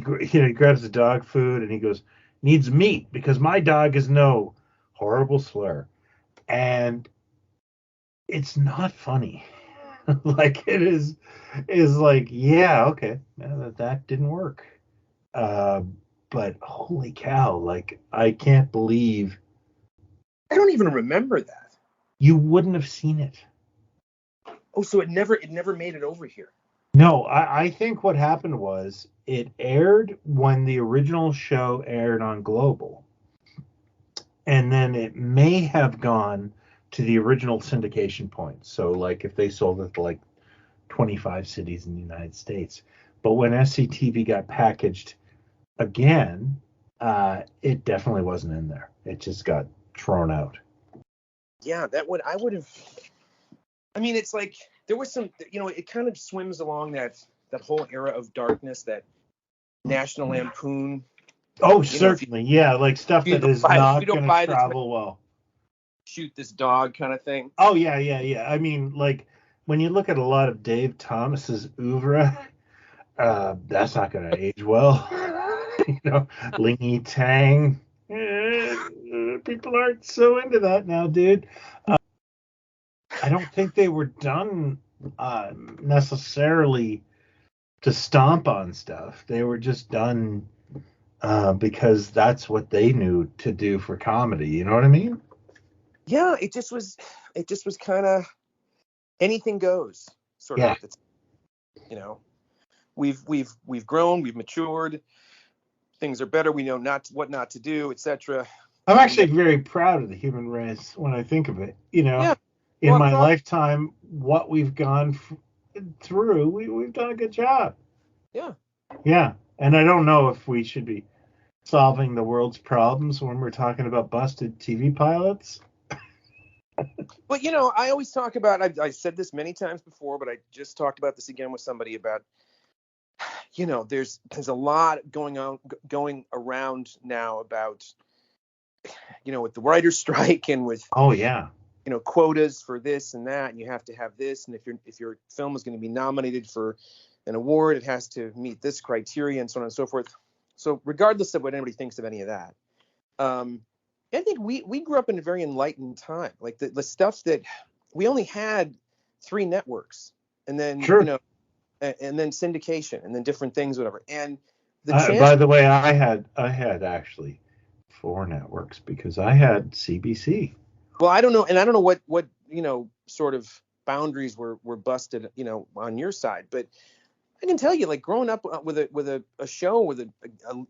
grabs the dog food and he goes, "Needs meat because my dog is no." Horrible slur, and it's not funny. Like it is like, yeah, okay, that didn't work. Uh, but holy cow, like I can't believe I don't even remember that. you wouldn't have seen it. Oh, so it never made it over here. No, I think what happened was it aired when the original show aired on Global, and then it may have gone to the original syndication point. So like if they sold it to like 25 cities in the United States. But when SCTV got packaged again, it definitely wasn't in there. It just got thrown out. Yeah, I would have. I mean, it's like there was some, it kind of swims along that whole era of darkness, that National Lampoon. Oh, certainly, yeah, like stuff that is not going to travel well. Shoot this dog kind of thing. Oh yeah. I mean, like when you look at a lot of Dave Thomas's oeuvre, that's not going to age well. Lingy Tang. People aren't so into that now, dude. I don't think they were done necessarily to stomp on stuff. They were just done because that's what they knew to do for comedy. You know what I mean? Yeah, it just was kind of anything goes sort of. Yeah. We've grown, we've matured, things are better, we know what not to do, etc. I'm actually very proud of the human race when I think of it. Yeah. In my lifetime, what we've gone through, we've done a good job. Yeah, and I don't know if we should be solving the world's problems when we're talking about busted TV pilots. But I always talk about, I said this many times before, but I just talked about this again with somebody about, there's a lot going around now about, with the writer's strike and with, quotas for this and that, and you have to have this, and if your film is going to be nominated for an award, it has to meet this criteria, and so on and so forth. So regardless of what anybody thinks of any of that, I think we grew up in a very enlightened time. Like the stuff that we only had 3 networks, and then and then syndication, and then different things, whatever. And by the way, I had actually 4 networks because I had CBC. Well, I don't know, and I don't know what sort of boundaries were busted on your side, but I can tell you, like growing up with a show with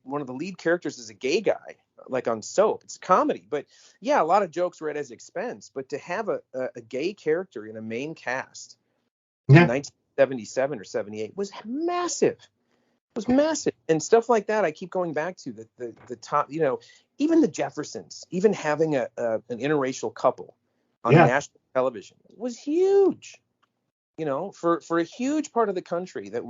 one of the lead characters is a gay guy, like on soap. It's comedy, but yeah, a lot of jokes were at his expense. But to have a gay character in a main cast in 1977 or 78 was massive. It was massive, and stuff like that. I keep going back to the top. Even the Jeffersons, even having an interracial couple on national television was huge. For a huge part of the country that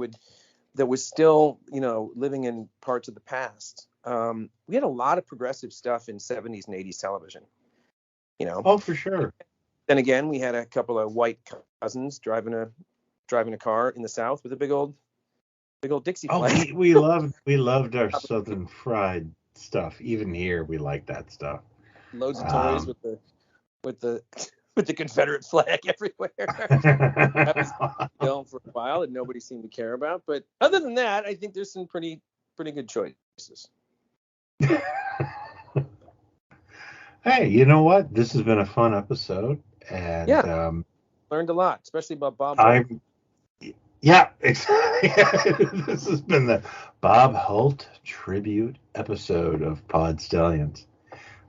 was still, living in parts of the past. We had a lot of progressive stuff in 70s and 80s television. Oh, for sure. Then again, we had a couple of white cousins driving a car in the South with a big old Dixie flag. Oh, we loved our Southern fried stuff. Even here, we like that stuff. Loads of toys with the Confederate flag everywhere. That was film for a while that nobody seemed to care about. But other than that, I think there's some pretty good choices. Hey, you know what? This has been a fun episode, and Learned a lot, especially about Bob Holt. Yeah, exactly. This has been the Bob Holt tribute episode of Pod Stallions.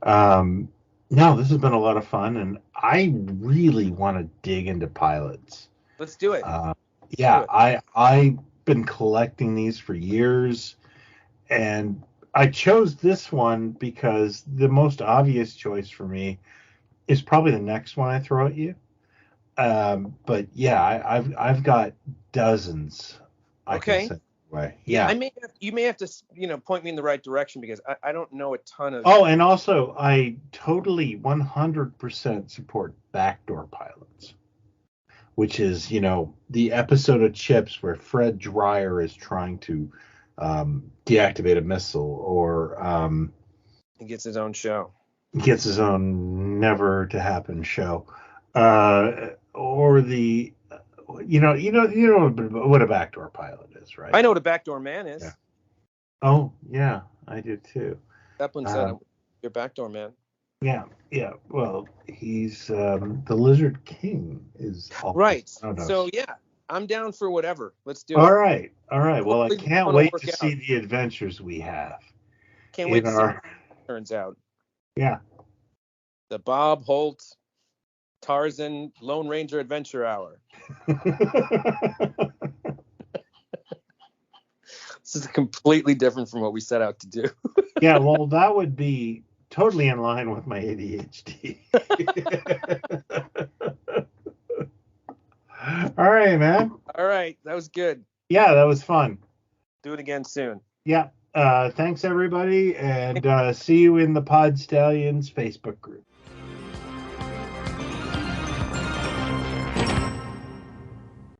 No, this has been a lot of fun, and I really want to dig into pilots. Let's do it. I've been collecting these for years, and I chose this one because the most obvious choice for me is probably the next one I throw at you. But yeah, I've got dozens. I can send away. Yeah. You may have to, point me in the right direction because I don't know a ton of. Oh, and also I totally 100% support backdoor pilots, which is, the episode of Chips where Fred Dryer is trying to deactivate a missile, or he gets his own show. Gets his own never to happen show. Or the, you know what a backdoor pilot is, right? I know what a backdoor man is. Yeah. Oh, yeah, I do too. Zeppelin said, "Your backdoor man." Yeah. Well, he's the Lizard King is right. So yeah, I'm down for whatever. Let's do it. All right. Well, I can't wait to see the adventures we have. Can't wait to see what turns out. Yeah. The Bob Holt Tarzan Lone Ranger Adventure Hour. This is completely different from what we set out to do. Yeah, well, that would be totally in line with my ADHD. All right, man. All right, that was good. Yeah, that was fun. Do it again soon. Yeah. Thanks, everybody, and see you in the Pod Stallions Facebook group.